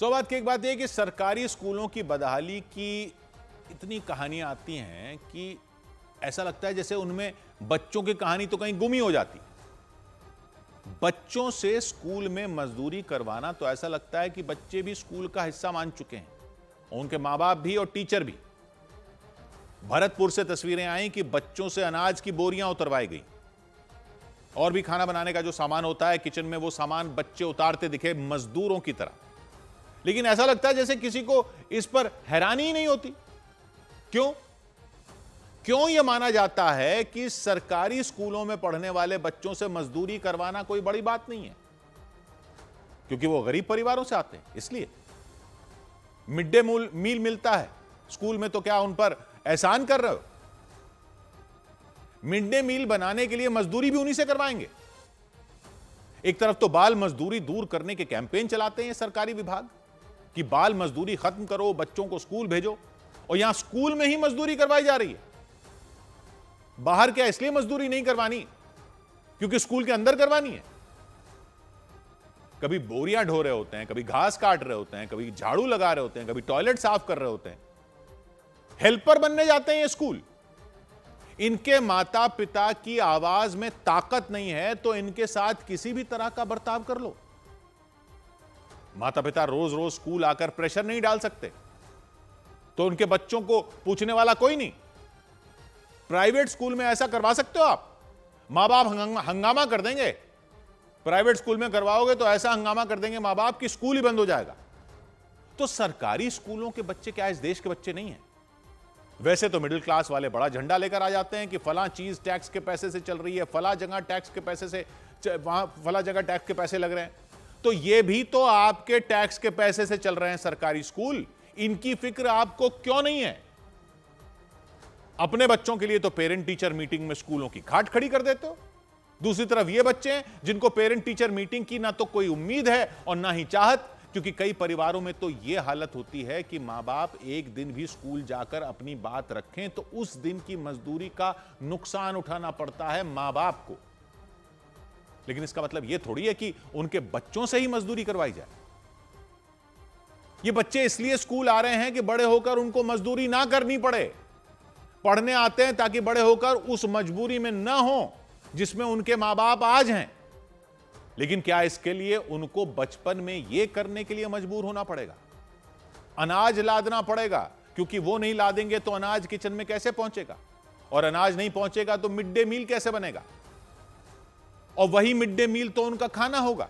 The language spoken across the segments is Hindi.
बात की एक बात यह कि सरकारी स्कूलों की बदहाली की इतनी कहानियां आती हैं कि ऐसा लगता है जैसे उनमें बच्चों की कहानी तो कहीं गुम ही हो जाती। बच्चों से स्कूल में मजदूरी करवाना तो ऐसा लगता है कि बच्चे भी स्कूल का हिस्सा मान चुके हैं, उनके मां बाप भी और टीचर भी। भरतपुर से तस्वीरें आई कि बच्चों से अनाज की बोरियां उतरवाई गई और भी खाना बनाने का जो सामान होता है किचन में, वो सामान बच्चे उतारते दिखे मजदूरों की तरह। लेकिन ऐसा लगता है जैसे किसी को इस पर हैरानी ही नहीं होती। क्यों यह माना जाता है कि सरकारी स्कूलों में पढ़ने वाले बच्चों से मजदूरी करवाना कोई बड़ी बात नहीं है? क्योंकि वो गरीब परिवारों से आते हैं, इसलिए मिड डे मील मिलता है स्कूल में, तो क्या उन पर एहसान कर रहे हो? मिड डे मील बनाने के लिए मजदूरी भी उन्हीं से करवाएंगे। एक तरफ तो बाल मजदूरी दूर करने के कैंपेन चलाते हैं सरकारी विभाग कि बाल मजदूरी खत्म करो, बच्चों को स्कूल भेजो, और यहां स्कूल में ही मजदूरी करवाई जा रही है। बाहर क्या इसलिए मजदूरी नहीं करवानी क्योंकि स्कूल के अंदर करवानी है? कभी बोरियां ढो रहे होते हैं, कभी घास काट रहे होते हैं, कभी झाड़ू लगा रहे होते हैं, कभी टॉयलेट साफ कर रहे होते हैं। हेल्पर बनने जाते हैं ये स्कूल। इनके माता पिता की आवाज में ताकत नहीं है तो इनके साथ किसी भी तरह का बर्ताव कर लो। माता पिता रोज रोज स्कूल आकर प्रेशर नहीं डाल सकते, तो उनके बच्चों को पूछने वाला कोई नहीं। प्राइवेट स्कूल में ऐसा करवा सकते हो आप? मां बाप हंगामा कर देंगे। प्राइवेट स्कूल में करवाओगे तो ऐसा हंगामा कर देंगे मां बाप कि स्कूल ही बंद हो जाएगा। तो सरकारी स्कूलों के बच्चे क्या इस देश के बच्चे नहीं हैं? वैसे तो मिडिल क्लास वाले बड़ा झंडा लेकर आ जाते हैं कि फला चीज टैक्स के पैसे से चल रही है, फला जगह टैक्स के पैसे से, वहां फला जगह टैक्स के पैसे लग रहे हैं। तो ये भी तो आपके टैक्स के पैसे से चल रहे हैं सरकारी स्कूल। इनकी फिक्र आपको क्यों नहीं है? अपने बच्चों के लिए तो पेरेंट टीचर मीटिंग में स्कूलों की खाट खड़ी कर देते हो। दूसरी तरफ ये बच्चे हैं जिनको पेरेंट टीचर मीटिंग की ना तो कोई उम्मीद है और ना ही चाहत, क्योंकि कई परिवारों में तो यह हालत होती है कि मां बाप एक दिन भी स्कूल जाकर अपनी बात रखें तो उस दिन की मजदूरी का नुकसान उठाना पड़ता है मां बाप को। लेकिन इसका मतलब यह थोड़ी है कि उनके बच्चों से ही मजदूरी करवाई जाए। ये बच्चे इसलिए स्कूल आ रहे हैं कि बड़े होकर उनको मजदूरी ना करनी पड़े। पढ़ने आते हैं ताकि बड़े होकर उस मजबूरी में ना हो जिसमें उनके मां बाप आज हैं। लेकिन क्या इसके लिए उनको बचपन में यह करने के लिए मजबूर होना पड़ेगा? अनाज लादना पड़ेगा, क्योंकि वो नहीं लादेंगे तो अनाज किचन में कैसे पहुंचेगा, और अनाज नहीं पहुंचेगा तो मिड डे मील कैसे बनेगा, और वही मिड डे मील तो उनका खाना होगा।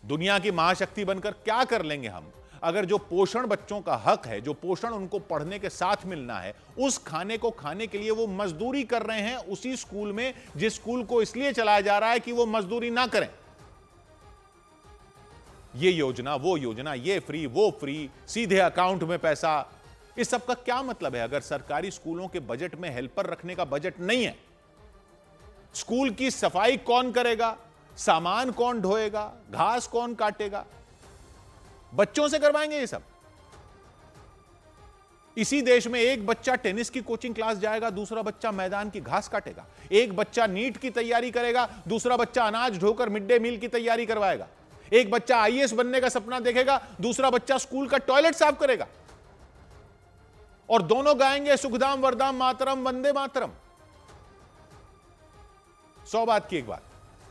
दुनिया की महाशक्ति बनकर क्या कर लेंगे हम अगर जो पोषण बच्चों का हक है, जो पोषण उनको पढ़ने के साथ मिलना है, उस खाने को खाने के लिए वो मजदूरी कर रहे हैं उसी स्कूल में जिस स्कूल को इसलिए चलाया जा रहा है कि वो मजदूरी ना करें। ये योजना, वो योजना, ये फ्री, वो फ्री, सीधे अकाउंट में पैसा। इस सब का क्या मतलब है अगर सरकारी स्कूलों के बजट में हेल्पर रखने का बजट नहीं है? स्कूल की सफाई कौन करेगा? सामान कौन ढोएगा? घास कौन काटेगा? बच्चों से करवाएंगे ये सब। इसी देश में एक बच्चा टेनिस की कोचिंग क्लास जाएगा, दूसरा बच्चा मैदान की घास काटेगा। एक बच्चा नीट की तैयारी करेगा, दूसरा बच्चा अनाज ढोकर मिड डे मील की तैयारी करवाएगा। एक बच्चा आईएएस बनने का सपना देखेगा, दूसरा बच्चा स्कूल का टॉयलेट साफ करेगा। और दोनों गाएंगे सुखदाम वरदाम मातरम वंदे मातरम। 100 बात की एक बात,